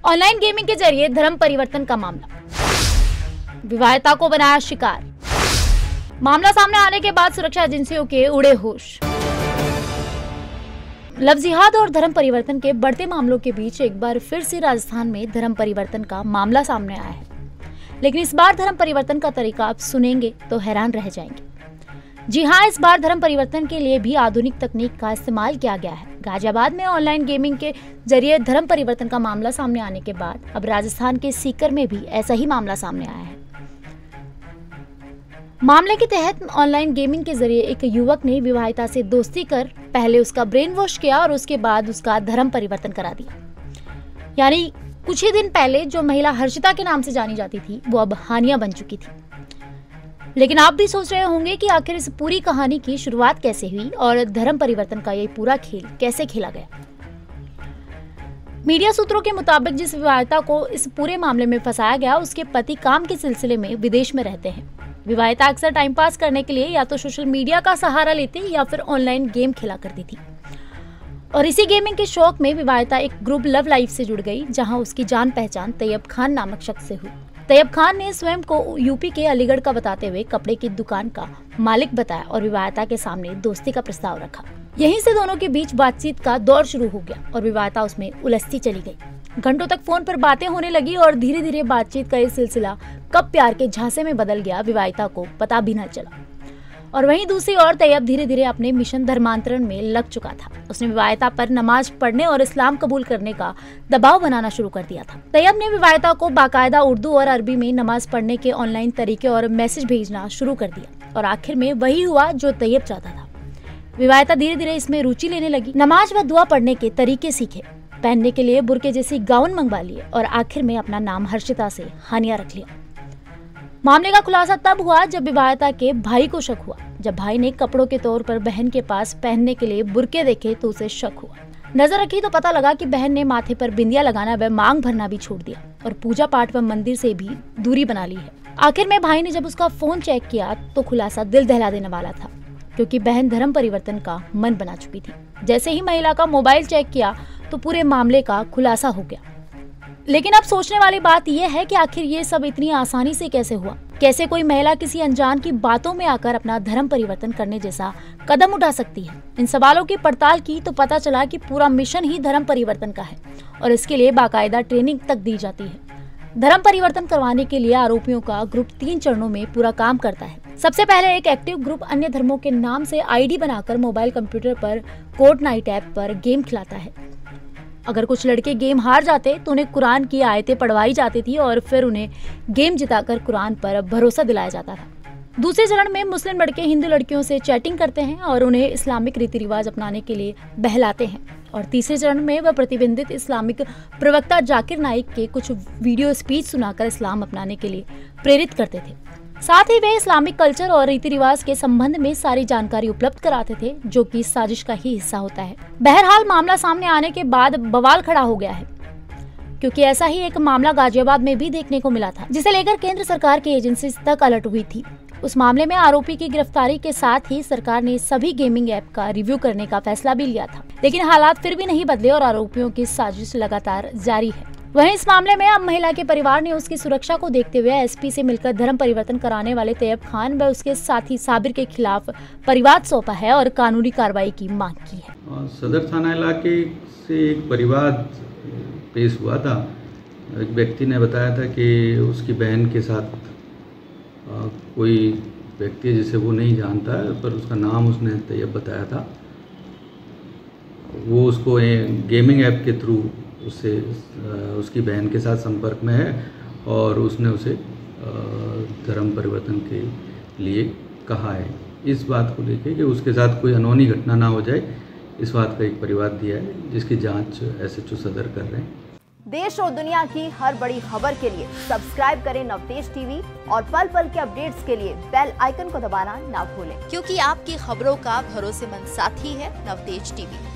Online gaming के जरिए धर्म परिवर्तन का मामला, विवाहिता को बनाया शिकार। मामला सामने आने के बाद सुरक्षा एजेंसियों के उड़े होश। लव जिहाद और धर्म परिवर्तन के बढ़ते मामलों के बीच एक बार फिर से राजस्थान में धर्म परिवर्तन का मामला सामने आया है। लेकिन इस बार धर्म परिवर्तन का तरीका आप सुनेंगे तो हैरान रह जाएंगे। जी हाँ, इस बार धर्म परिवर्तन के लिए भी आधुनिक तकनीक का इस्तेमाल किया गया है। गाजियाबाद में ऑनलाइन गेमिंग के जरिए धर्म परिवर्तन का मामला सामने आने के बाद अब राजस्थान के सीकर में भी ऐसा ही मामला सामने आया है। मामले के तहत ऑनलाइन गेमिंग के जरिए एक युवक ने विवाहिता से दोस्ती कर पहले उसका ब्रेन वॉश किया और उसके बाद उसका धर्म परिवर्तन करा दिया। यानी कुछ ही दिन पहले जो महिला हर्षिता के नाम से जानी जाती थी वो अब हानिया बन चुकी थी। लेकिन आप भी सोच रहे होंगे कि आखिर इस पूरी कहानी की शुरुआत कैसे हुई और धर्म परिवर्तन का ये पूरा खेल कैसे खेला गया। मीडिया सूत्रों के मुताबिक जिस विवाहिता को इस पूरे मामले में फंसाया गया उसके पति काम के सिलसिले में विदेश में रहते हैं। विवाहिता अक्सर टाइम पास करने के लिए या तो सोशल मीडिया का सहारा लेती या फिर ऑनलाइन गेम खेला करती थी। और इसी गेमिंग के शौक में विवाहिता एक ग्रुप लव लाइफ से जुड़ गई, जहां उसकी जान पहचान तैयब खान नामक शख्स से हुई। तैयब खान ने स्वयं को यूपी के अलीगढ़ का बताते हुए कपड़े की दुकान का मालिक बताया और विवाहिता के सामने दोस्ती का प्रस्ताव रखा। यहीं से दोनों के बीच बातचीत का दौर शुरू हो गया और विवाहिता उसमें उलझती चली गई। घंटों तक फोन पर बातें होने लगी और धीरे धीरे बातचीत का ये सिलसिला कब प्यार के झांसे में बदल गया विवाहिता को पता भी न चला। और वहीं दूसरी ओर तैयब धीरे धीरे अपने मिशन धर्मांतरण में लग चुका था। उसने विवाहिता पर नमाज पढ़ने और इस्लाम कबूल करने का दबाव बनाना शुरू कर दिया था। तैयब ने विवाहिता को बाकायदा उर्दू और अरबी में नमाज पढ़ने के ऑनलाइन तरीके और मैसेज भेजना शुरू कर दिया और आखिर में वही हुआ जो तैयब चाहता था। विवाहिता धीरे धीरे इसमें रुचि लेने लगी। नमाज व दुआ पढ़ने के तरीके सीखे, पहनने के लिए बुर्के जैसी गाउन मंगवा लिए और आखिर में अपना नाम हर्षिता से हानिया रख लिया। मामले का खुलासा तब हुआ जब विवाहिता के भाई को शक हुआ। जब भाई ने कपड़ों के तौर पर बहन के पास पहनने के लिए बुर्के देखे तो उसे शक हुआ। नजर रखी तो पता लगा कि बहन ने माथे पर बिंदिया लगाना व मांग भरना भी छोड़ दिया और पूजा पाठ व मंदिर से भी दूरी बना ली है। आखिर में भाई ने जब उसका फोन चेक किया तो खुलासा दिल दहला देने वाला था, क्योंकि बहन धर्म परिवर्तन का मन बना चुकी थी। जैसे ही महिला का मोबाइल चेक किया तो पूरे मामले का खुलासा हो गया। लेकिन अब सोचने वाली बात यह है कि आखिर ये सब इतनी आसानी से कैसे हुआ। कैसे कोई महिला किसी अनजान की बातों में आकर अपना धर्म परिवर्तन करने जैसा कदम उठा सकती है। इन सवालों की पड़ताल की तो पता चला कि पूरा मिशन ही धर्म परिवर्तन का है और इसके लिए बाकायदा ट्रेनिंग तक दी जाती है। धर्म परिवर्तन करवाने के लिए आरोपियों का ग्रुप 3 चरणों में पूरा काम करता है। सबसे पहले एक एक्टिव ग्रुप अन्य धर्मों के नाम से आईडी बनाकर मोबाइल कंप्यूटर पर कोड नाइट ऐप पर गेम खिलाता है। अगर कुछ लड़के गेम हार जाते तो उन्हें कुरान की आयतें पढ़वाई जाती थी और फिर उन्हें गेम जिताकर कुरान पर भरोसा दिलाया जाता था। दूसरे चरण में मुस्लिम लड़के हिंदू लड़कियों से चैटिंग करते हैं और उन्हें इस्लामिक रीति रिवाज अपनाने के लिए बहलाते हैं। और तीसरे चरण में वह प्रतिबंधित इस्लामिक प्रवक्ता जाकिर नाइक के कुछ वीडियो स्पीच सुनाकर इस्लाम अपनाने के लिए प्रेरित करते थे। साथ ही वे इस्लामिक कल्चर और रीति रिवाज के संबंध में सारी जानकारी उपलब्ध कराते थे, जो कि साजिश का ही हिस्सा होता है। बहरहाल मामला सामने आने के बाद बवाल खड़ा हो गया है, क्योंकि ऐसा ही एक मामला गाजियाबाद में भी देखने को मिला था, जिसे लेकर केंद्र सरकार की एजेंसी तक अलर्ट हुई थी। उस मामले में आरोपी की गिरफ्तारी के साथ ही सरकार ने सभी गेमिंग ऐप का रिव्यू करने का फैसला भी लिया था। लेकिन हालात फिर भी नहीं बदले और आरोपियों की साजिश लगातार जारी है। वहीं इस मामले में अब महिला के परिवार ने उसकी सुरक्षा को देखते हुए एसपी से मिलकर धर्म परिवर्तन कराने वाले तैयब खान व उसके साथी साबिर के खिलाफ परिवाद सौंपा है और कानूनी कार्रवाई की मांग की है। सदर थाना इलाके से एक परिवाद पेश हुआ था। एक व्यक्ति ने बताया था कि उसकी बहन के साथ कोई व्यक्ति है जिसे वो नहीं जानता है, पर उसका नाम उसने तैयब बताया था। वो उसको गेमिंग ऐप के थ्रू उससे उसकी बहन के साथ संपर्क में है और उसने उसे धर्म परिवर्तन के लिए कहा है। इस बात को लेकर कि उसके साथ कोई अनहोनी घटना ना हो जाए, इस बात का एक परिवाद दिया है, जिसकी जांच एसएचओ सदर कर रहे हैं। देश और दुनिया की हर बड़ी खबर के लिए सब्सक्राइब करें नवतेज टीवी और पल पल के अपडेट्स के लिए बेल आइकन को दबाना ना भूलें, क्योंकि आपकी खबरों का भरोसेमंद साथी है नवतेज टीवी।